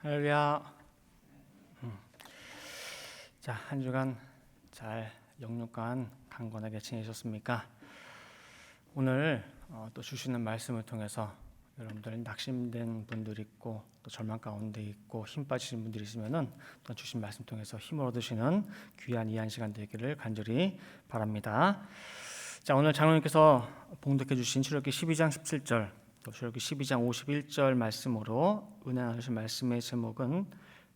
할렐루야. 자, 한 주간 잘 영육간 강건하게 지내셨습니까? 오늘 또 주시는 말씀을 통해서 여러분들 낙심된 분들이 있고 또 절망 가운데 있고 힘 빠지신 분들이 있으면은 또 주신 말씀 통해서 힘을 얻으시는 귀한 이한 시간 되기를 간절히 바랍니다. 자, 오늘 장로님께서 봉독해 주신 출애굽기 12장 17절 또 출애굽기 12장 51절 말씀으로 은혜 나누신 말씀의 제목은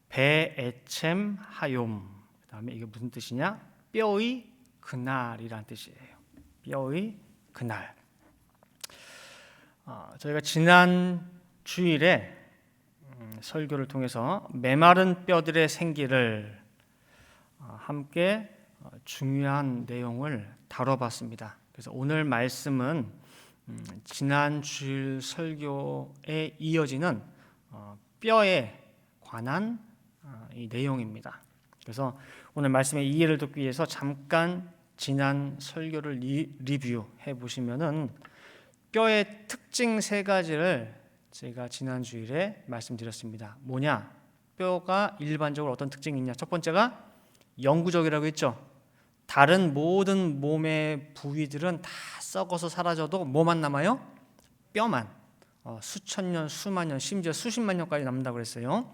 베에쳔 하욤. 그다음에 이게 무슨 뜻이냐? 뼈의 그날이란 뜻이에요. 뼈의 그날. 저희가 지난 주일에 설교를 통해서 메마른 뼈들의 생기를 함께 중요한 내용을 다뤄봤습니다. 그래서 오늘 말씀은 지난 주일 설교에 이어지는 뼈에 관한 이 내용입니다. 그래서 오늘 말씀의 이해를 돕기 위해서 잠깐 지난 설교를 리뷰해 보시면은 뼈의 특징 세 가지를 제가 지난 주일에 말씀드렸습니다. 뭐냐? 뼈가 일반적으로 어떤 특징이 있냐? 첫 번째가 영구적이라고 했죠. 다른 모든 몸의 부위들은 다 썩어서 사라져도 뭐만 남아요? 뼈만. 수천 년, 수만 년, 심지어 수십만 년까지 남는다고 그랬어요.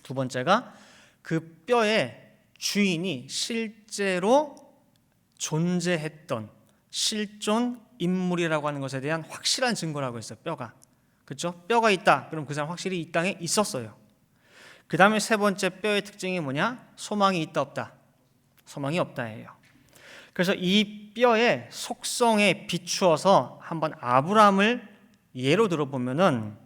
두 번째가 그 뼈의 주인이 실제로 존재했던 실존 인물이라고 하는 것에 대한 확실한 증거라고 했어요. 뼈가. 그렇죠? 뼈가 있다. 그럼 그 사람 확실히 이 땅에 있었어요. 그 다음에 세 번째 뼈의 특징이 뭐냐? 소망이 있다 없다? 소망이 없다예요. 그래서 이 뼈의 속성에 비추어서 한번 아브라함을 예로 들어보면은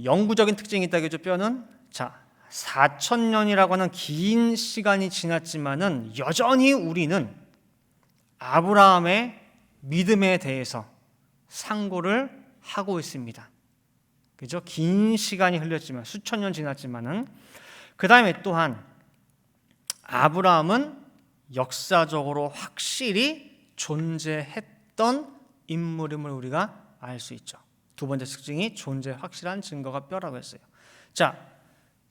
영구적인 특징이 있다 그죠? 뼈는 자 4,000년이라고 하는 긴 시간이 지났지만은 여전히 우리는 아브라함의 믿음에 대해서 상고를 하고 있습니다. 그죠? 긴 시간이 흘렸지만 수천 년 지났지만은 그 다음에 또한 아브라함은 역사적으로 확실히 존재했던 인물임을 우리가 알 수 있죠. 두 번째 특징이 존재 확실한 증거가 뼈라고 했어요. 자,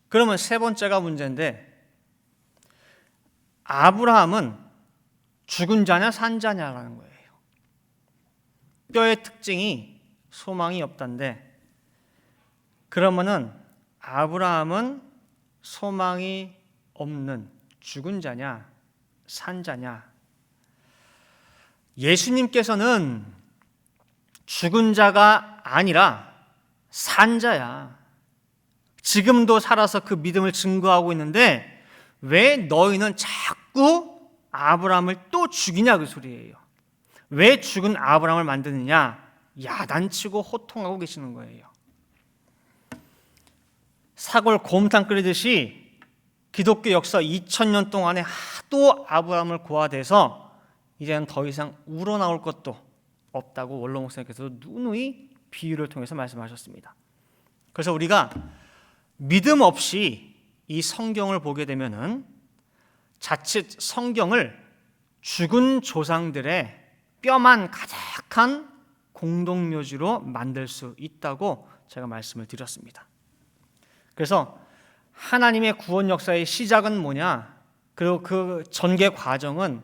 그러면 세 번째가 문제인데 아브라함은 죽은 자냐 산 자냐라는 거예요. 뼈의 특징이 소망이 없다는데 그러면은 아브라함은 소망이 없는 죽은 자냐 산 자냐? 예수님께서는 죽은 자가 아니라 산 자야. 지금도 살아서 그 믿음을 증거하고 있는데 왜 너희는 자꾸 아브라함을 또 죽이냐 그 소리예요. 왜 죽은 아브라함을 만드느냐? 야단치고 호통하고 계시는 거예요. 사골 곰탕 끓이듯이 기독교 역사 2000년 동안에 하도 아브라함을 고아대서 이제는 더 이상 우러나올 것도 없다고 원로 목사님께서도 누누이 비유를 통해서 말씀하셨습니다. 그래서 우리가 믿음 없이 이 성경을 보게 되면은 자칫 성경을 죽은 조상들의 뼈만 가득한 공동묘지로 만들 수 있다고 제가 말씀을 드렸습니다. 그래서 하나님의 구원 역사의 시작은 뭐냐? 그리고 그 전개 과정은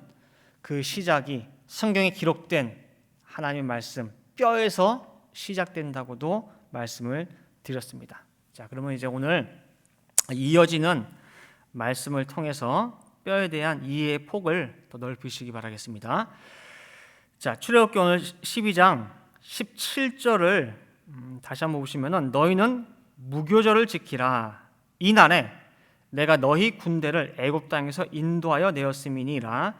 그 시작이 성경에 기록된 하나님의 말씀 뼈에서 시작된다고도 말씀을 드렸습니다. 자, 그러면 이제 오늘 이어지는 말씀을 통해서 뼈에 대한 이해의 폭을 더 넓히시기 바라겠습니다. 자, 출애굽기 오늘 12장 17절을 다시 한번 보시면은 너희는 무교절을 지키라. 이날에 내가 너희 군대를 애굽 땅에서 인도하여 내었음이니라.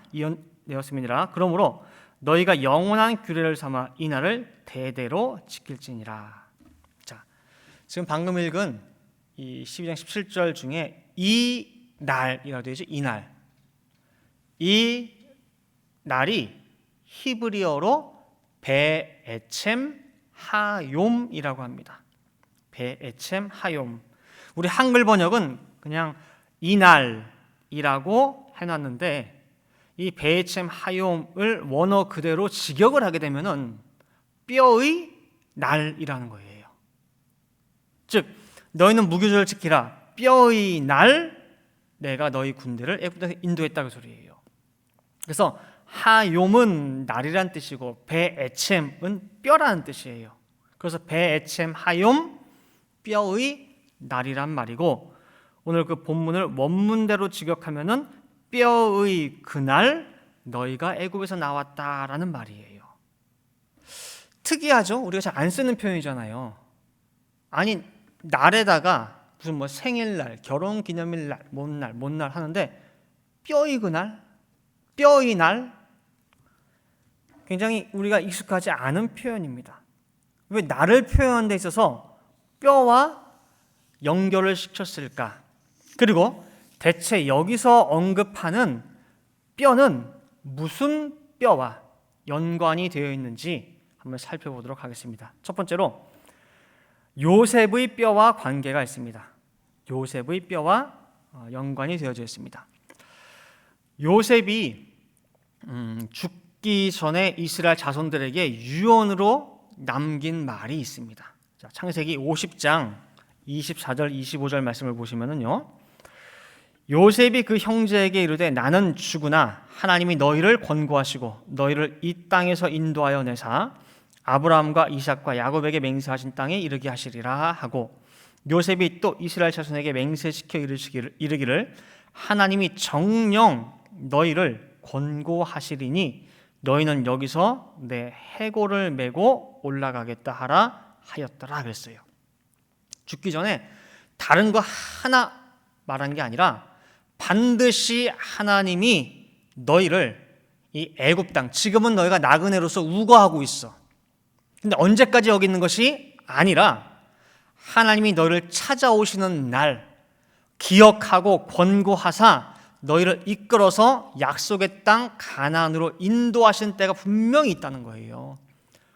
그러므로 너희가 영원한 규례를 삼아 이날을 대대로 지킬지니라. 자, 지금 방금 읽은 이 12장 17절 중에 이 날이라고 되어 있죠. 이날. 이 날이 히브리어로 베에쳔 하욤이라고 합니다. 베에쳔 하욤. 우리 한글 번역은 그냥 이날이라고 해놨는데 이 베에쳔 하욤을 원어 그대로 직역을 하게 되면은 뼈의 날이라는 거예요. 즉 너희는 무교절을 지키라. 뼈의 날 내가 너희 군대를 애굽에서 인도했다고 소리예요. 그래서 하욤은 날이란 뜻이고 베에쳄은 뼈라는 뜻이에요. 그래서 베에쳄 하욤 뼈의 날이란 말이고, 오늘 그 본문을 원문대로 직역하면은 뼈의 그날 너희가 애굽에서 나왔다라는 말이에요. 특이하죠? 우리가 잘 안 쓰는 표현이잖아요. 아니, 날에다가 무슨 뭐 생일날, 결혼기념일날, 뭔날 하는데 뼈의 그날, 뼈의 날, 굉장히 우리가 익숙하지 않은 표현입니다. 왜 날을 표현하는 데 있어서 뼈와 연결을 시켰을까? 그리고 대체 여기서 언급하는 뼈는 무슨 뼈와 연관이 되어 있는지 한번 살펴보도록 하겠습니다. 첫 번째로 요셉의 뼈와 관계가 있습니다. 요셉의 뼈와 연관이 되어져 있습니다. 요셉이 죽기 전에 이스라엘 자손들에게 유언으로 남긴 말이 있습니다. 자, 창세기 50장 24절 25절 말씀을 보시면은요, 요셉이 그 형제에게 이르되 나는 죽으나 하나님이 너희를 권고하시고 너희를 이 땅에서 인도하여 내사 아브라함과 이삭과 야곱에게 맹세하신 땅에 이르게 하시리라 하고, 요셉이 또 이스라엘 자손에게 맹세시켜 이르기를 하나님이 정녕 너희를 권고하시리니 너희는 여기서 내 해골을 메고 올라가겠다 하라 하였더라 그랬어요. 죽기 전에 다른 거 하나 말한 게 아니라 반드시 하나님이 너희를 이 애굽 땅, 지금은 너희가 나그네로서 우거하고 있어. 근데 언제까지 여기 있는 것이 아니라 하나님이 너희를 찾아오시는 날 기억하고 권고하사 너희를 이끌어서 약속의 땅 가나안으로 인도하신 때가 분명히 있다는 거예요.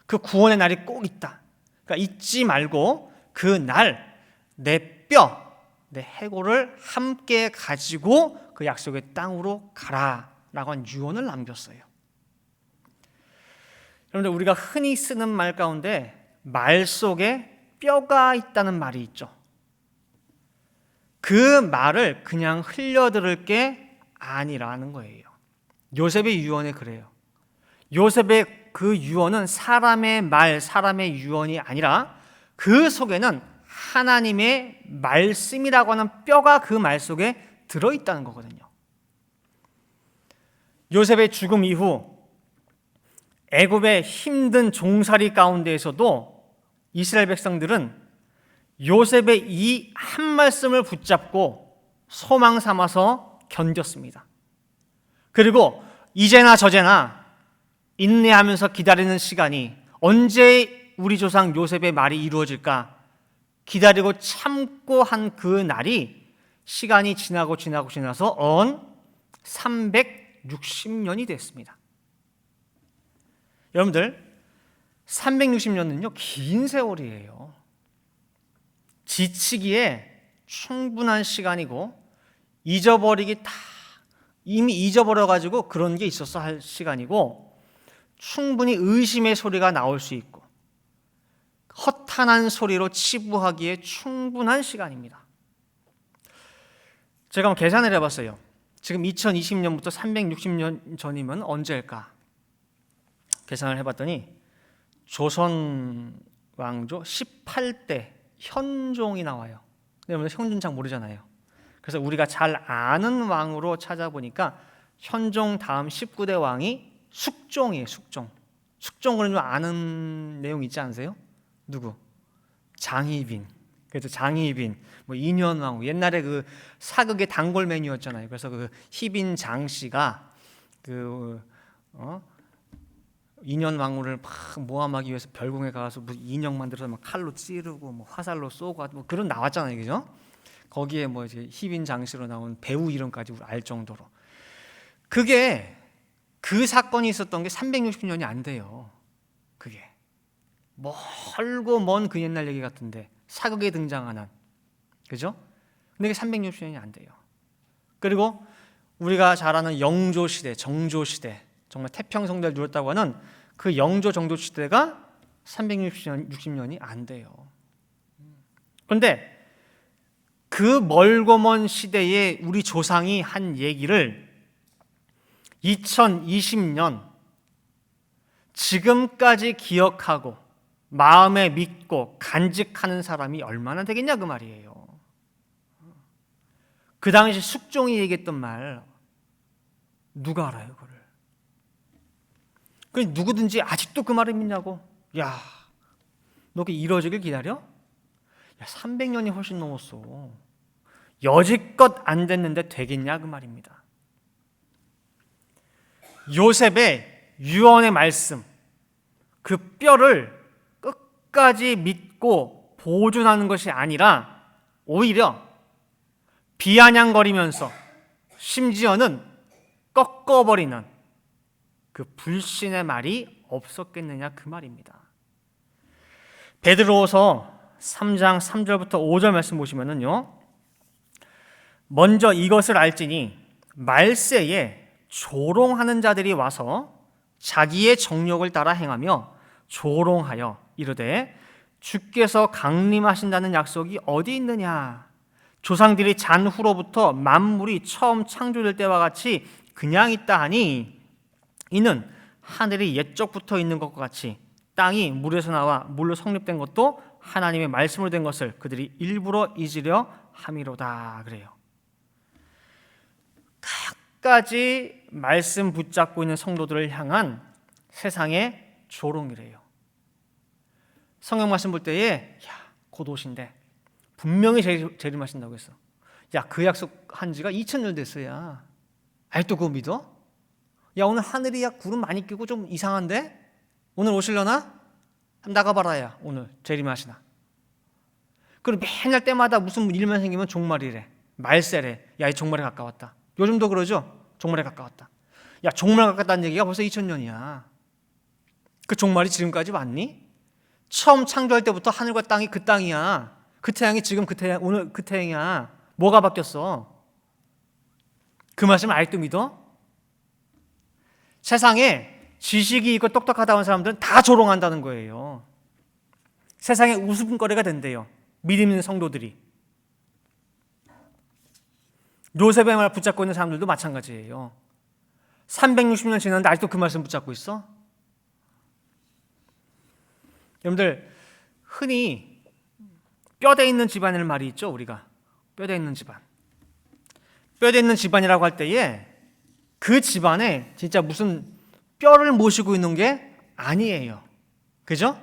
그 구원의 날이 꼭 있다. 그러니까 잊지 말고 그 날 내 뼈, 내 해골을 함께 가지고 그 약속의 땅으로 가라라고 한 유언을 남겼어요. 여러분들, 우리가 흔히 쓰는 말 가운데 말 속에 뼈가 있다는 말이 있죠. 그 말을 그냥 흘려들을 게 아니라는 거예요. 요셉의 유언에 그래요. 요셉의 그 유언은 사람의 말, 사람의 유언이 아니라 그 속에는 하나님의 말씀이라고 하는 뼈가 그 말 속에 들어있다는 거거든요. 요셉의 죽음 이후 애굽의 힘든 종살이 가운데에서도 이스라엘 백성들은 요셉의 이 한 말씀을 붙잡고 소망 삼아서 견뎠습니다. 그리고 이제나 저제나 인내하면서 기다리는 시간이 언제 우리 조상 요셉의 말이 이루어질까 기다리고 참고 한 그 날이 시간이 지나서 언 360년이 됐습니다. 여러분들, 360년은요 긴 세월이에요. 지치기에 충분한 시간이고 잊어버리기 다 이미 잊어버려가지고 그런 게 있었어 할 시간이고, 충분히 의심의 소리가 나올 수 있고 허탄한 소리로 치부하기에 충분한 시간입니다. 제가 한번 계산을 해봤어요. 지금 2020년부터 360년 전이면 언제일까? 계산을 해봤더니 조선 왕조 18대 현종이 나와요. 여러분들 현종 잘 모르잖아요. 그래서 우리가 잘 아는 왕으로 찾아보니까 현종 다음 19대 왕이 숙종이에요. 숙종을 좀 아는 내용 있지 않으세요? 누구? 장희빈. 그래서 장희빈, 뭐 인현왕후, 옛날에 그 사극의 단골 메뉴였잖아요. 그래서 그 희빈 장 씨가 그 인현왕후를 막 모함하기 위해서 별궁에 가서 뭐 인형 만들어서 막 칼로 찌르고 뭐 화살로 쏘고 뭐 그런 나왔잖아요, 그죠? 거기에 뭐 이제 희빈 장 씨로 나온 배우 이름까지 알 정도로. 그게 그 사건이 있었던 게 360년이 안 돼요. 그게 멀고 먼 그 옛날 얘기 같은데 사극에 등장하는, 그죠? 근데 이게 360년이 안 돼요. 그리고 우리가 잘 아는 영조 시대, 정조 시대, 정말 태평성대를 누렸다고 하는 그 영조 정조 시대가 360년이 안 돼요. 그런데 그 멀고 먼 시대에 우리 조상이 한 얘기를 2020년 지금까지 기억하고 마음에 믿고 간직하는 사람이 얼마나 되겠냐 그 말이에요. 그 당시 숙종이 얘기했던 말 누가 알아요 그걸? 그 누구든지 아직도 그 말을 믿냐고. 야, 너 그게 이루어지길 기다려? 야, 300년이 훨씬 넘었어. 여지껏 안 됐는데 되겠냐 그 말입니다. 요셉의 유언의 말씀, 그 뼈를 끝까지 믿고 보존하는 것이 아니라 오히려 비아냥거리면서 심지어는 꺾어버리는 그 불신의 말이 없었겠느냐 그 말입니다. 베드로후서 3장 3절부터 5절 말씀 보시면은요, 먼저 이것을 알지니 말세에 조롱하는 자들이 와서 자기의 정욕을 따라 행하며 조롱하여 이르되 주께서 강림하신다는 약속이 어디 있느냐? 조상들이 잔 후로부터 만물이 처음 창조될 때와 같이 그냥 있다 하니 이는 하늘이 옛적부터 있는 것과 같이 땅이 물에서 나와 물로 성립된 것도 하나님의 말씀으로 된 것을 그들이 일부러 잊으려 함이로다 그래요. 끝까지 말씀 붙잡고 있는 성도들을 향한 세상의 조롱이래요. 성경 말씀 볼 때에 곧 오신대. 분명히 재림하신다고 했어. 야, 그 약속한 지가 2000년 됐어야. 아직도 그거 믿어? 야, 오늘 하늘이 구름 많이 끼고 좀 이상한데? 오늘 오실려나? 한번 나가봐라. 야, 오늘 재림하시나? 그리고 맨날 때마다 무슨 일만 생기면 종말이래, 말세래. 야, 이 종말에 가까웠다. 요즘도 그러죠? 종말에 가까웠다. 야, 종말 가까웠다는 얘기가 벌써 2000년이야. 그 종말이 지금까지 왔니? 처음 창조할 때부터 하늘과 땅이 그 땅이야. 그 태양이 지금 그 태양, 오늘 그 태양이야. 뭐가 바뀌었어? 그 말씀을 아직도 믿어? 세상에 지식이 있고 똑똑하다는 사람들은 다 조롱한다는 거예요. 세상에 웃음거리가 된대요, 믿음 있는 성도들이. 요셉의 말 붙잡고 있는 사람들도 마찬가지예요. 360년 지났는데 아직도 그 말씀 붙잡고 있어? 여러분들, 흔히 뼈대 있는 집안이라는 말이 있죠. 우리가 뼈대 있는 집안, 뼈대 있는 집안이라고 할 때에 그 집안에 진짜 무슨 뼈를 모시고 있는 게 아니에요. 그죠?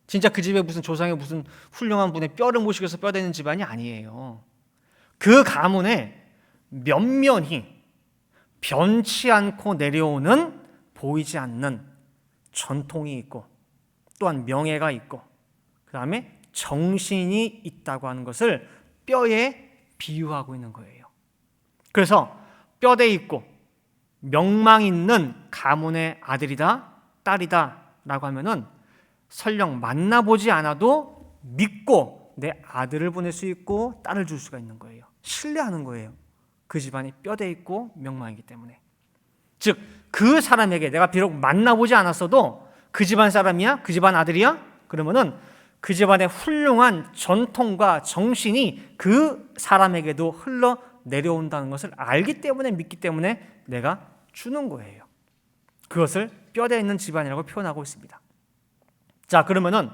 진짜 그 집에 무슨 조상의 무슨 훌륭한 분의 뼈를 모시고 해서 뼈대 있는 집안이 아니에요. 그 가문에 면면히 변치 않고 내려오는 보이지 않는 전통이 있고 또한 명예가 있고 그 다음에 정신이 있다고 하는 것을 뼈에 비유하고 있는 거예요. 그래서 뼈대 있고 명망 있는 가문의 아들이다, 딸이다 라고 하면은 설령 만나보지 않아도 믿고 내 아들을 보낼 수 있고 딸을 줄 수가 있는 거예요. 신뢰하는 거예요. 그 집안이 뼈대 있고 명망이기 때문에. 즉 그 사람에게 내가 비록 만나보지 않았어도 그 집안 사람이야? 그 집안 아들이야? 그러면은 그 집안의 훌륭한 전통과 정신이 그 사람에게도 흘러 내려온다는 것을 알기 때문에, 믿기 때문에 내가 주는 거예요. 그것을 뼈대 있는 집안이라고 표현하고 있습니다. 자, 그러면은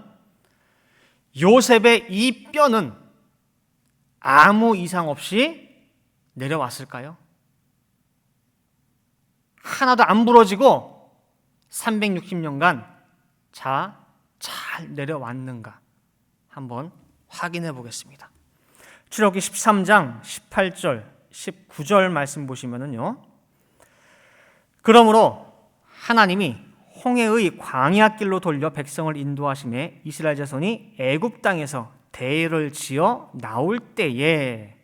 요셉의 이 뼈는 아무 이상 없이 내려왔을까요? 하나도 안 부러지고 360년간 잘 내려왔는가 한번 확인해 보겠습니다. 출애굽기 13장 18절 19절 말씀 보시면은요, 그러므로 하나님이 홍해의 광야 길로 돌려 백성을 인도하심에 이스라엘 자손이 애굽 땅에서 대를 지어 나올 때에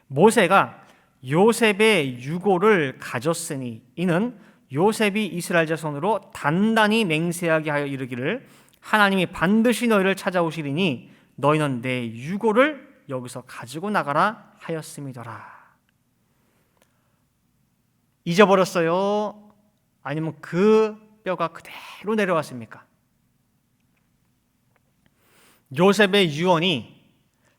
모세가 요셉의 유고를 가졌으니 이는 요셉이 이스라엘 자손으로 단단히 맹세하게 하여 이르기를 하나님이 반드시 너희를 찾아오시리니 너희는 내 유고를 여기서 가지고 나가라 하였음이더라. 잊어버렸어요? 아니면 그 뼈가 그대로 내려왔습니까? 요셉의 유언이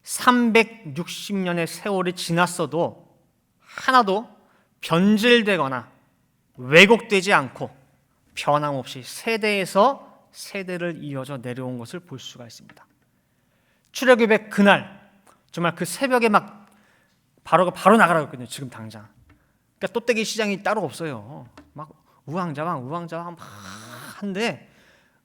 360년의 세월이 지났어도 하나도 변질되거나 왜곡되지 않고 변함없이 세대에서 세대를 이어져 내려온 것을 볼 수가 있습니다. 출애굽의 그날 정말 그 새벽에 막 바로 나가라고 했거든요. 지금 당장. 그러니까 돛대기 시장이 따로 없어요. 막 우왕좌왕 막 한데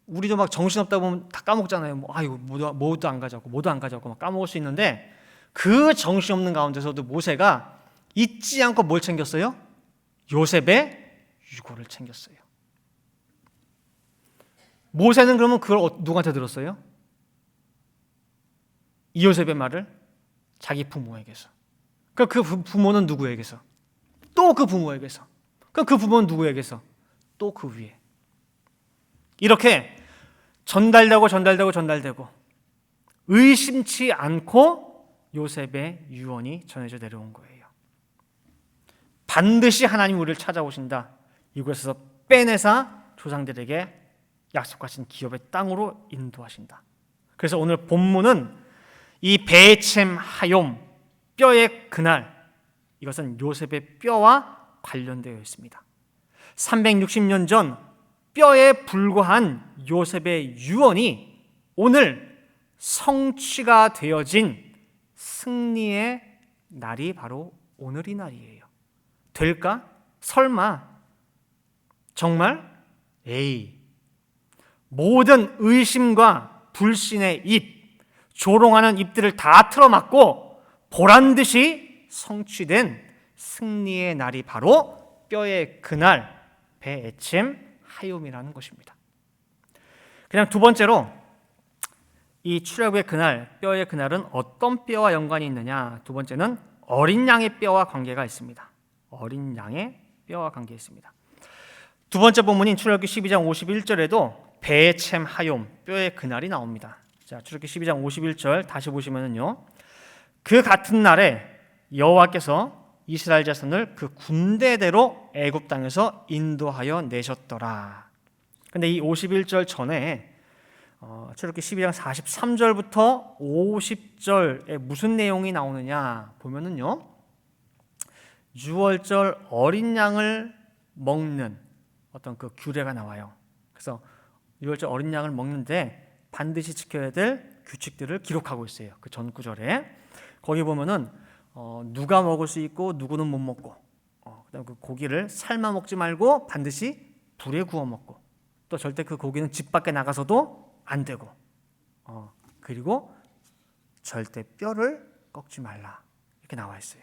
우리도 막 정신없다 보면 다 까먹잖아요. 아이고 뭐도 안 가져왔고 막 까먹을 수 있는데 그 정신없는 가운데서도 모세가 잊지 않고 뭘 챙겼어요? 요셉의 유고를 챙겼어요. 모세는 그러면 그걸 누구한테 들었어요? 이 요셉의 말을 자기 부모에게서. 그럼 그 부모는 누구에게서? 또 그 부모에게서. 그럼 그 부모는 누구에게서? 또 그 위에. 이렇게 전달되고 의심치 않고 요셉의 유언이 전해져 내려온 거예요. 반드시 하나님 우리를 찾아오신다. 이곳에서 빼내사 조상들에게 약속하신 기업의 땅으로 인도하신다. 그래서 오늘 본문은 이 베쳄 하욤 뼈의 그날, 이것은 요셉의 뼈와 관련되어 있습니다. 360년 전 뼈에 불과한 요셉의 유언이 오늘 성취가 되어진 승리의 날이 바로 오늘 이 날이에요. 될까? 설마? 정말? 에이. 모든 의심과 불신의 입, 조롱하는 입들을 다 틀어막고 보란듯이 성취된 승리의 날이 바로 뼈의 그날 베쳄 하욤이라는 것입니다. 그냥 두 번째로 이 출애굽의 그날, 뼈의 그날은 어떤 뼈와 연관이 있느냐? 두 번째는 어린 양의 뼈와 관계가 있습니다. 어린 양의 뼈와 관계 있습니다. 두 번째 본문인 출애굽기 12장 51절에도 베쳄 하욤 뼈의 그날이 나옵니다. 자, 출애굽기 12장 51절 다시 보시면은요. 그 같은 날에 여호와께서 이스라엘 자손을 그 군대대로 애굽 땅에서 인도하여 내셨더라. 근데 이 51절 전에 출애굽기 12장 43절부터 50절에 무슨 내용이 나오느냐 보면은요. 유월절 어린 양을 먹는 어떤 그 규례가 나와요. 그래서 유월절 어린 양을 먹는데 반드시 지켜야 될 규칙들을 기록하고 있어요. 그 전 구절에 거기 보면은 누가 먹을 수 있고 누구는 못 먹고, 그다음 그 고기를 삶아 먹지 말고 반드시 불에 구워 먹고, 또 절대 그 고기는 집 밖에 나가서도 안 되고, 그리고 절대 뼈를 꺾지 말라 이렇게 나와 있어요.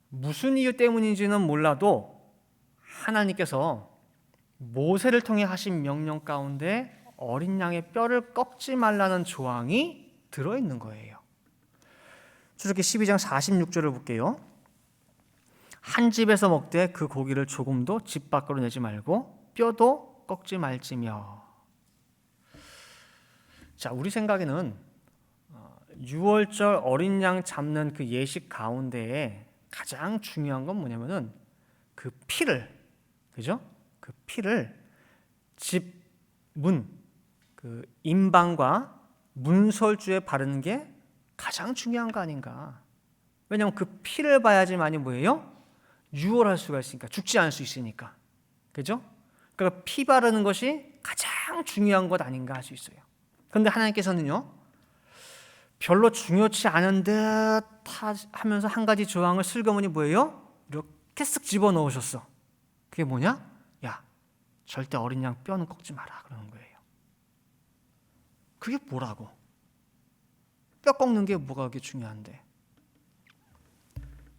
무슨 이유 때문인지는 몰라도 하나님께서 모세를 통해 하신 명령 가운데 어린 양의 뼈를 꺾지 말라는 조항이 들어있는 거예요. 출애굽기 12장 46절을 볼게요. 한 집에서 먹되 그 고기를 조금도 집 밖으로 내지 말고 뼈도 꺾지 말지며. 자, 우리 생각에는 유월절 어린 양 잡는 그 예식 가운데에 가장 중요한 건 뭐냐면은 그 피를, 그죠? 그 피를 집 문, 그 임방과 문설주에 바르는 게 가장 중요한 거 아닌가? 왜냐하면 그 피를 봐야지만이 뭐예요? 유월할 수가 있으니까, 죽지 않을 수 있으니까, 그죠? 그러니까 피 바르는 것이 가장 중요한 것 아닌가 할 수 있어요. 그런데 하나님께서는요, 별로 중요치 않은 듯 하면서 한 가지 조항을 슬그머니 뭐예요? 이렇게 쓱 집어 넣으셨어. 그게 뭐냐? 야, 절대 어린 양 뼈는 꺾지 마라 그러는 거예요. 그게 뭐라고? 뼈 꺾는 게 뭐가 그렇게 중요한데?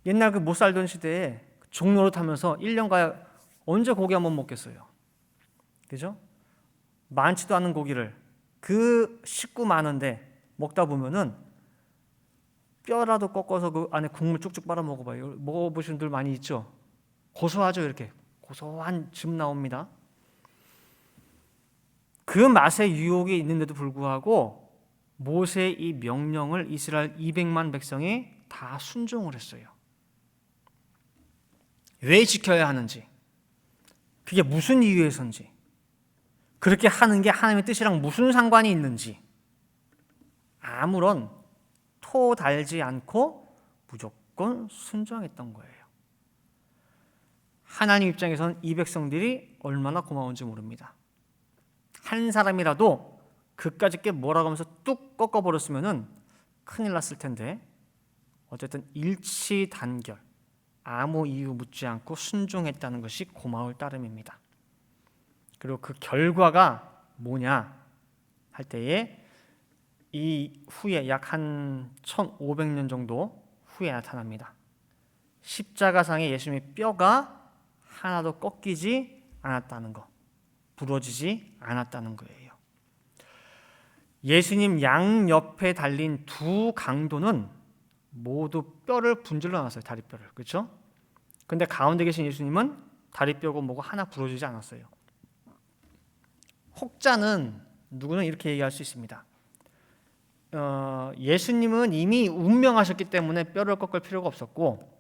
옛날 그 못 살던 시대에 종로를 타면서 1년간 언제 고기 한번 먹겠어요? 그죠? 많지도 않은 고기를 그 식구 많은데 먹다 보면은 뼈라도 꺾어서 그 안에 국물 쭉쭉 빨아 먹어봐요. 먹어보신 분들 많이 있죠? 고소하죠? 이렇게 고소한 즙 나옵니다. 그 맛의 유혹이 있는데도 불구하고 모세의 이 명령을 이스라엘 200만 백성이 다 순종을 했어요. 왜 지켜야 하는지, 그게 무슨 이유에서인지, 그렇게 하는 게 하나님의 뜻이랑 무슨 상관이 있는지 아무런 토 달지 않고 무조건 순종했던 거예요. 하나님 입장에서는 이 백성들이 얼마나 고마운지 모릅니다. 한 사람이라도 그까짓 게 뭐라고 하면서 뚝 꺾어버렸으면 큰일 났을 텐데 어쨌든 일치단결, 아무 이유 묻지 않고 순종했다는 것이 고마울 따름입니다. 그리고 그 결과가 뭐냐 할 때에 이 후에 약 한 1500년 정도 후에 나타납니다. 십자가상에 예수님의 뼈가 하나도 꺾이지 않았다는 것, 부러지지 않았다는 거예요. 예수님 양옆에 달린 두 강도는 모두 뼈를 분질러 놨어요. 다리뼈를. 그렇죠? 근데 가운데 계신 예수님은 다리뼈고 뭐고 하나 부러지지 않았어요. 혹자는 누구는 이렇게 얘기할 수 있습니다. 예수님은 이미 운명하셨기 때문에 뼈를 꺾을 필요가 없었고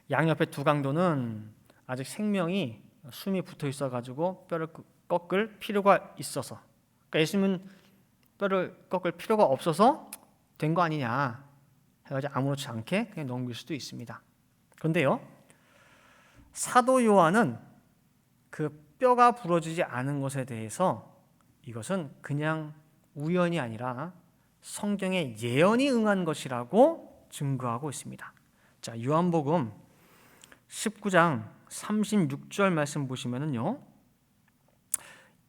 양옆에 두 강도는 아직 생명이 숨이 붙어 있어가지고 뼈를 꺾을 필요가 있어서, 그러니까 예수님은 뼈를 꺾을 필요가 없어서 된 거 아니냐 해가지고 아무렇지 않게 그냥 넘길 수도 있습니다. 그런데요, 사도 요한은 그 뼈가 부러지지 않은 것에 대해서 이것은 그냥 우연이 아니라 성경의 예언이 응한 것이라고 증거하고 있습니다. 자, 요한복음 19장 36절 말씀 보시면은요,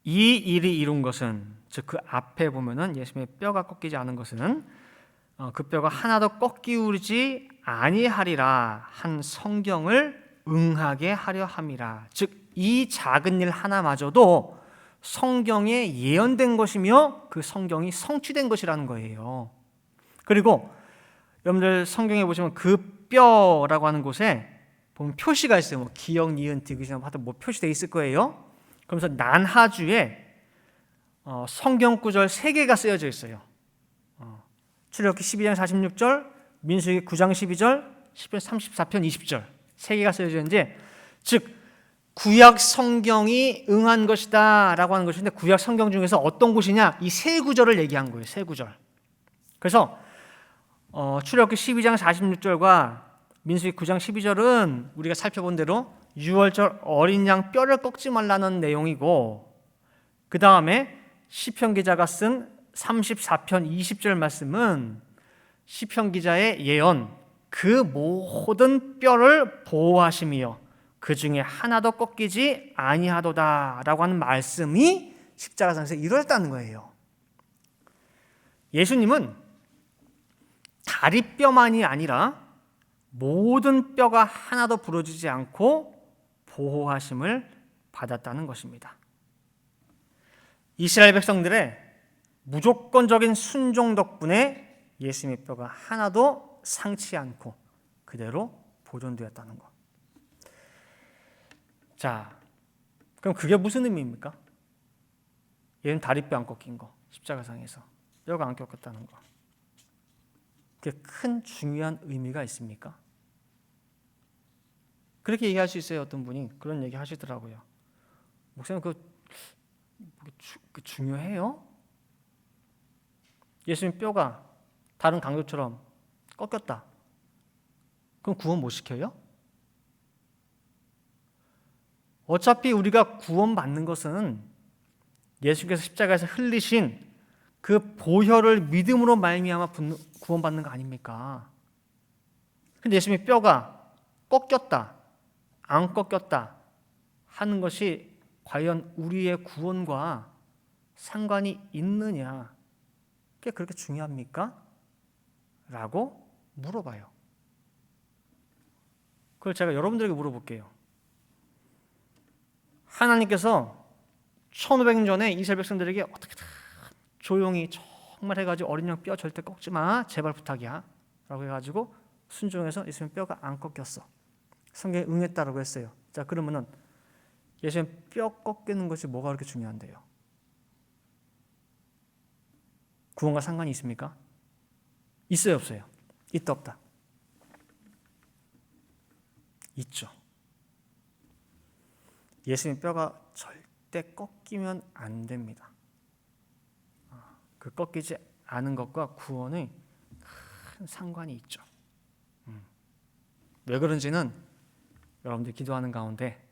이 일이 이룬 것은, 즉 그 앞에 보면은 예수님의 뼈가 꺾이지 않은 것은 그 뼈가 하나도 꺾이우지 아니하리라 한 성경을 응하게 하려 함이라. 즉 이 작은 일 하나마저도 성경에 예언된 것이며 그 성경이 성취된 것이라는 거예요. 그리고 여러분들 성경에 보시면 그 뼈라고 하는 곳에 보면 표시가 있어요. 뭐 기역, 니은, 디귿이나 하여튼 뭐 표시되어 있을 거예요. 그러면서 난하주에 성경 구절 3개가 쓰여져 있어요. 출애굽기 12장 46절, 민수기 9장 12절, 시편 34편 20절 3개가 쓰여져 있는데, 즉 구약 성경이 응한 것이다 라고 하는 것인데, 구약 성경 중에서 어떤 곳이냐, 이 3구절을 얘기한 거예요. 3구절. 그래서 출애굽기 12장 46절과 민수기 9장 12절은 우리가 살펴본 대로 유월절 어린 양 뼈를 꺾지 말라는 내용이고, 그 다음에 시편 기자가 쓴 34편 20절 말씀은 시편 기자의 예언, 그 모든 뼈를 보호하심이요 그 중에 하나도 꺾이지 아니하도다 라고 하는 말씀이 십자가상에서 이루어졌다는 거예요. 예수님은 다리뼈만이 아니라 모든 뼈가 하나도 부러지지 않고 보호하심을 받았다는 것입니다. 이스라엘 백성들의 무조건적인 순종 덕분에 예수님의 뼈가 하나도 상치 않고 그대로 보존되었다는 것. 자, 그럼 그게 무슨 의미입니까? 얘는 다리뼈 안 꺾인 거, 십자가상에서 뼈가 안 꺾였다는 거. 그게 큰 중요한 의미가 있습니까? 그렇게 얘기할 수 있어요. 어떤 분이 그런 얘기 하시더라고요. 목사님, 그 중요해요? 예수님 뼈가 다른 강도처럼 꺾였다. 그럼 구원 못 시켜요? 어차피 우리가 구원받는 것은 예수께서 십자가에서 흘리신 그 보혈을 믿음으로 말미암아 구원받는 거 아닙니까? 근데 예수님의 뼈가 꺾였다, 안 꺾였다 하는 것이 과연 우리의 구원과 상관이 있느냐, 그게 그렇게 중요합니까? 라고 물어봐요. 그걸 제가 여러분들에게 물어볼게요. 하나님께서 1500년 전에 이스라엘 백성들에게 어떻게 다 조용히 정말 해가지고 어린 양 뼈 절대 꺾지 마, 제발 부탁이야 라고 해가지고 순종해서 예수님 뼈가 안 꺾였어. 성경에 응했다라고 했어요. 자, 그러면은 예수님 뼈 꺾이는 것이 뭐가 그렇게 중요한데요? 구원과 상관이 있습니까? 있어요, 없어요? 있다, 없다? 있죠. 예수님 뼈가 절대 꺾이면 안 됩니다. 그 꺾이지 않은 것과 구원의 큰 상관이 있죠. 왜 그런지는 여러분들 기도하는 가운데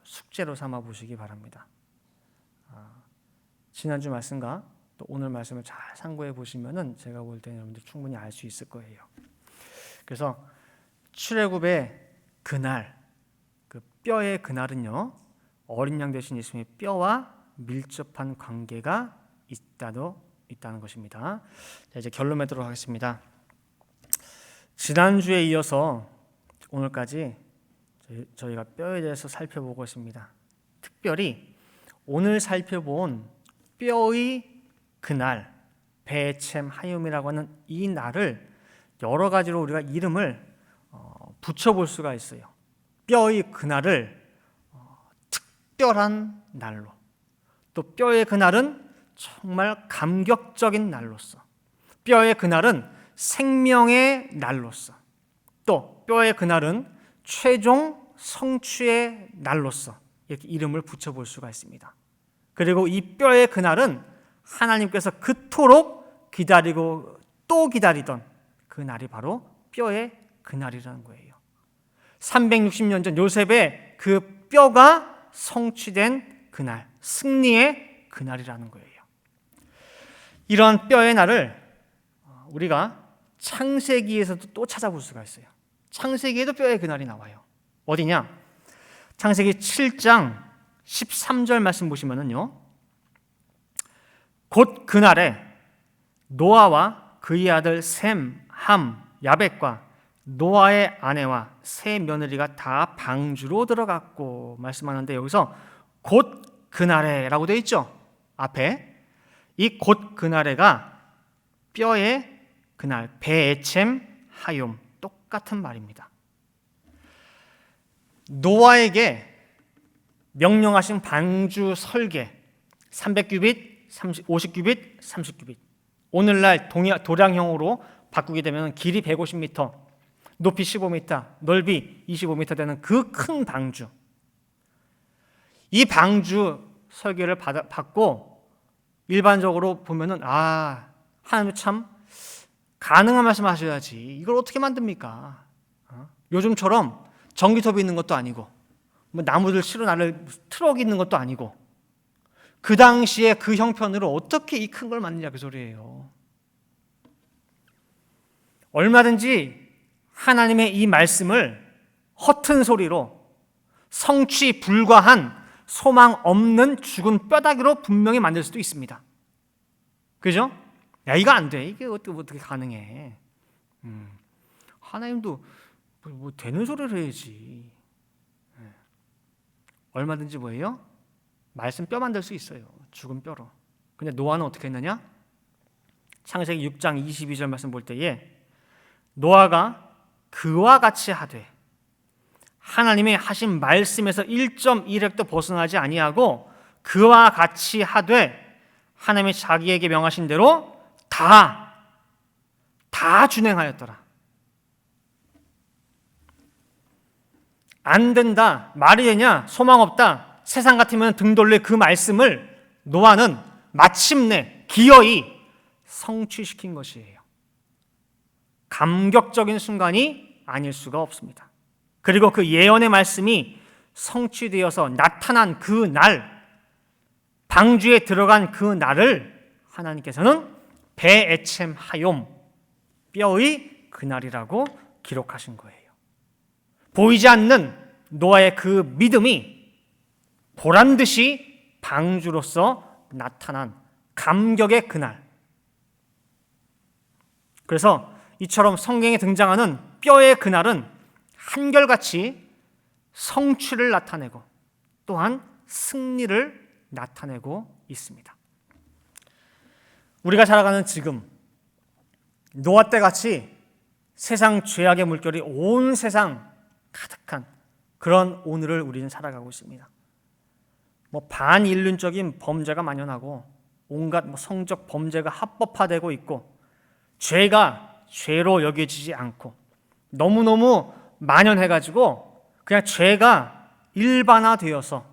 숙제로 삼아 보시기 바랍니다. 지난주 말씀과 또 오늘 말씀을 잘 상고해 보시면은 제가 볼 때는 여러분들 충분히 알 수 있을 거예요. 그래서 출애굽의 그날, 그 뼈의 그날은요, 어린 양 대신 예수님의 뼈와 밀접한 관계가 있다는 것입니다. 자, 이제 결론 맺도록 하겠습니다. 지난주에 이어서 오늘까지 저희가 뼈에 대해서 살펴보고 있습니다. 특별히 오늘 살펴본 뼈의 그날, 베쳄 하얠이라고 하는 이 날을 여러 가지로 우리가 이름을 붙여볼 수가 있어요. 뼈의 그날을 특별한 날로, 또 뼈의 그날은 정말 감격적인 날로서, 뼈의 그날은 생명의 날로서, 또 뼈의 그날은 최종 성취의 날로서 이렇게 이름을 붙여볼 수가 있습니다. 그리고 이 뼈의 그날은 하나님께서 그토록 기다리고 또 기다리던 그 날이 바로 뼈의 그날이라는 거예요. 360년 전 요셉의 그 뼈가 성취된 그날, 승리의 그날이라는 거예요. 이런 뼈의 날을 우리가 창세기에서도 또 찾아볼 수가 있어요. 창세기에도 뼈의 그날이 나와요. 어디냐? 창세기 7장 13절 말씀 보시면은요, 곧 그날에 노아와 그의 아들 셈, 함, 야벳과 노아의 아내와 세 며느리가 다 방주로 들어갔고 말씀하는데, 여기서 곧 그날에 라고 되어 있죠. 앞에 이 곧 그날에가 뼈의 그날, 베쳄 하얠, 똑같은 말입니다. 노아에게 명령하신 방주 설계 300규빗, 50규빗, 30규빗, 오늘날 도량형으로 바꾸게 되면 길이 150m, 높이 15m, 넓이 25m 되는 그 큰 방주, 이 방주 설계를 받고 일반적으로 보면은 하나님 참 가능한 말씀 하셔야지 이걸 어떻게 만듭니까? 요즘처럼 전기톱이 있는 것도 아니고 뭐 나무들 실어 나를 트럭이 있는 것도 아니고 그 당시에 그 형편으로 어떻게 이 큰 걸 만드냐 그 소리예요. 얼마든지 하나님의 이 말씀을 허튼 소리로 성취 불가한 소망 없는 죽은 뼈다귀로 분명히 만들 수도 있습니다. 그죠? 야, 이거 안 돼. 이게 어떻게 가능해? 하나님도 뭐 되는 소리를 해야지. 얼마든지 뭐예요? 말씀 뼈 만들 수 있어요. 죽은 뼈로. 근데 노아는 어떻게 했느냐? 창세기 6장 22절 말씀 볼 때에 노아가 그와 같이 하되 하나님의 하신 말씀에서 1.1획도 벗어나지 아니하고 그와 같이 하되 하나님이 자기에게 명하신 대로 다 준행하였더라. 안 된다, 말이 되냐, 소망 없다, 세상 같으면 등 돌릴 그 말씀을 노아는 마침내 기어이 성취시킨 것이에요. 감격적인 순간이 아닐 수가 없습니다. 그리고 그 예언의 말씀이 성취되어서 나타난 그 날, 방주에 들어간 그 날을 하나님께서는 베쳄 하얠, 뼈의 그날이라고 기록하신 거예요. 보이지 않는 노아의 그 믿음이 보란듯이 방주로서 나타난 감격의 그날. 그래서 이처럼 성경에 등장하는 뼈의 그날은 한결같이 성취를 나타내고 또한 승리를 나타내고 있습니다. 우리가 살아가는 지금 노아 때같이 세상 죄악의 물결이 온 세상 가득한 그런 오늘을 우리는 살아가고 있습니다. 반인륜적인 범죄가 만연하고 온갖 성적 범죄가 합법화되고 있고 죄가 죄로 여겨지지 않고 너무너무 만연해가지고 그냥 죄가 일반화되어서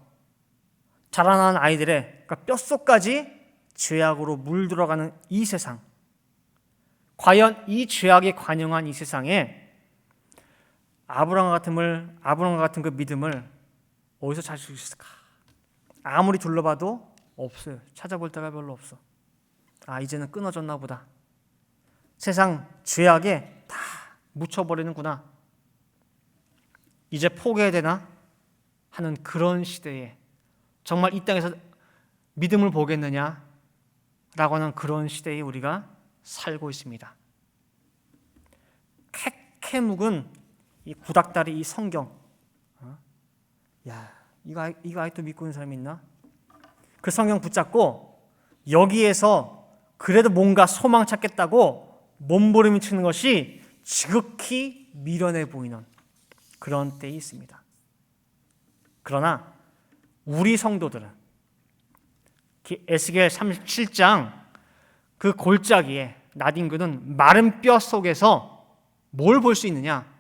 자라나는 아이들의 뼛속까지 죄악으로 물들어가는 이 세상, 과연 이 죄악에 관영한 이 세상에 아브라함과 같은 그 믿음을 어디서 찾을 수 있을까? 아무리 둘러봐도 없어요. 찾아볼 데가 별로 없어. 이제는 끊어졌나 보다. 세상 죄악에 다 묻혀버리는구나. 이제 포기해야 되나? 하는 그런 시대에 정말 이 땅에서 믿음을 보겠느냐? 라고 하는 그런 시대에 우리가 살고 있습니다. 캐 묵은 이 구닥다리 이 성경, 이거 아직도 믿고 있는 사람이 있나? 그 성경 붙잡고 여기에서 그래도 뭔가 소망 찾겠다고 몸부림을 치는 것이 지극히 미련해 보이는 그런 때이 있습니다. 그러나 우리 성도들은 에스겔 37장 그 골짜기에 나딘교는 마른 뼈 속에서 뭘 볼 수 있느냐?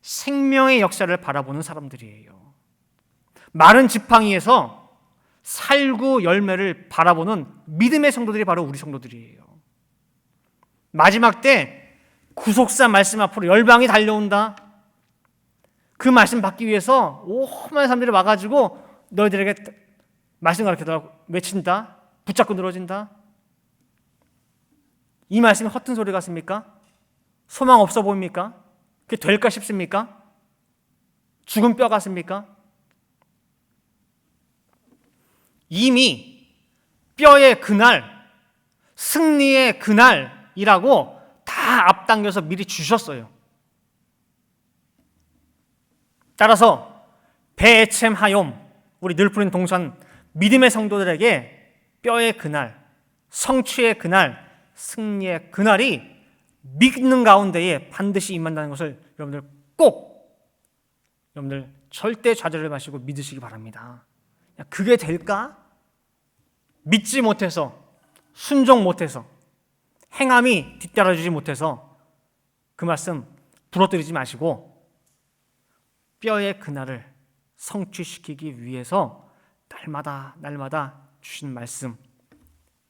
생명의 역사를 바라보는 사람들이에요. 마른 지팡이에서 살구 열매를 바라보는 믿음의 성도들이 바로 우리 성도들이에요. 마지막 때 구속사 말씀 앞으로 열방이 달려온다. 그 말씀 받기 위해서 오만 사람들이 와가지고 너희들에게 말씀 가르쳐달라고 외친다. 붙잡고 늘어진다. 이 말씀이 허튼 소리 같습니까? 소망 없어 보입니까? 그게 될까 싶습니까? 죽은 뼈 같습니까? 이미 뼈의 그날, 승리의 그날이라고 다 앞당겨서 미리 주셨어요. 따라서 베에쳔 하욤, 우리 늘푸린 동산 믿음의 성도들에게 뼈의 그날, 성취의 그날, 승리의 그날이 믿는 가운데에 반드시 임한다는 것을 여러분들 절대 좌절을 마시고 믿으시기 바랍니다. 그게 될까? 믿지 못해서, 순종 못해서, 행함이 뒤따라주지 못해서 그 말씀 부러뜨리지 마시고 뼈의 그날을 성취시키기 위해서 날마다 주신 말씀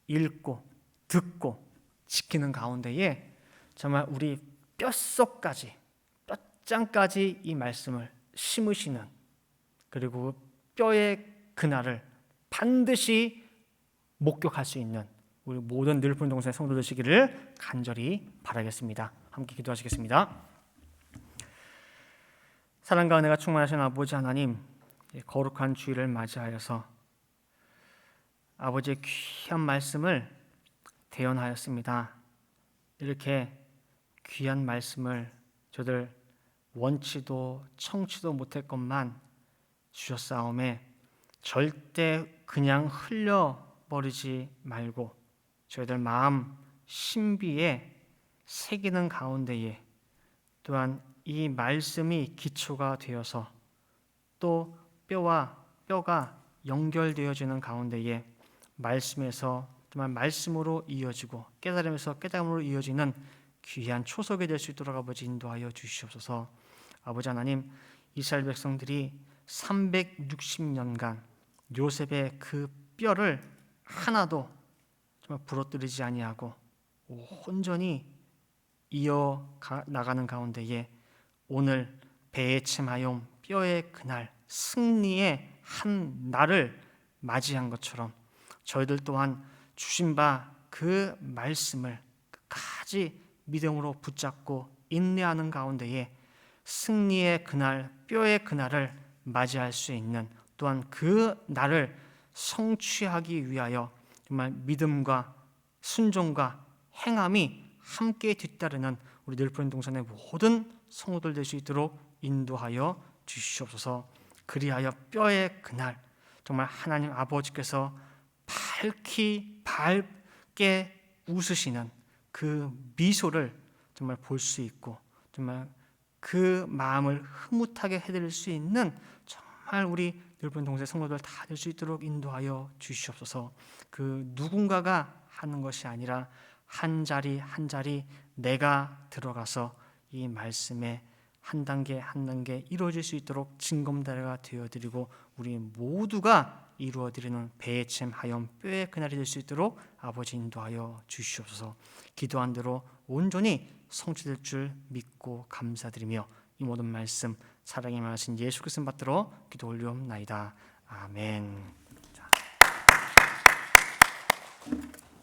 읽고 듣고 지키는 가운데에 정말 우리 뼛속까지, 뼛장까지 이 말씀을 심으시는, 그리고 뼈의 그날을 반드시 목격할 수 있는 우리 모든 늘푸른 동산의 성도 되시기를 간절히 바라겠습니다. 함께 기도하시겠습니다. 사랑과 은혜가 충만하신 아버지 하나님, 거룩한 주일을 맞이하여서 아버지의 귀한 말씀을 대언하였습니다. 이렇게 귀한 말씀을 저들 원치도 청치도 못했건만 주셨사오매 절대 그냥 흘려버리지 말고 저희들 마음 신비에 새기는 가운데에 또한 이 말씀이 기초가 되어서 또 뼈가 연결되어지는 가운데에 말씀에서 정말 말씀으로 이어지고 깨달음에서 깨달음으로 이어지는 귀한 초석이 될 수 있도록 아버지 인도하여 주시옵소서. 아버지 하나님, 이스라엘 백성들이 360년간 요셉의 그 뼈를 하나도 정말 부러뜨리지 아니하고 온전히 이어 나가는 가운데에 오늘 베에쳔 하욤 뼈의 그날 승리의 한 날을 맞이한 것처럼 저희들 또한 주신 바 그 말씀을 끝까지 믿음으로 붙잡고 인내하는 가운데에 승리의 그날, 뼈의 그날을 맞이할 수 있는, 또한 그 날을 성취하기 위하여 정말 믿음과 순종과 행함이 함께 뒤따르는 우리 늘푸른 동산의 모든 성도들 될 수 있도록 인도하여 주시옵소서. 그리하여 뼈의 그날 정말 하나님 아버지께서 밝게 웃으시는 그 미소를 정말 볼 수 있고 정말 그 마음을 흐뭇하게 해드릴 수 있는 정말 우리 늘푸른 동산의 성도들 다 될 수 있도록 인도하여 주시옵소서. 그 누군가가 하는 것이 아니라 한 자리 한 자리 내가 들어가서 이 말씀에 한 단계 한 단계 이루어질 수 있도록 징검다리가 되어드리고 우리 모두가 이루어드리는 배에 챔 하염 뼈의 그날이 될 수 있도록 아버지 인도하여 주시옵소서. 기도한 대로 온전히 성취될 줄 믿고 감사드리며 이 모든 말씀 사랑의 말씀 예수 그리스도 받들어 기도 올리옵나이다. 아멘.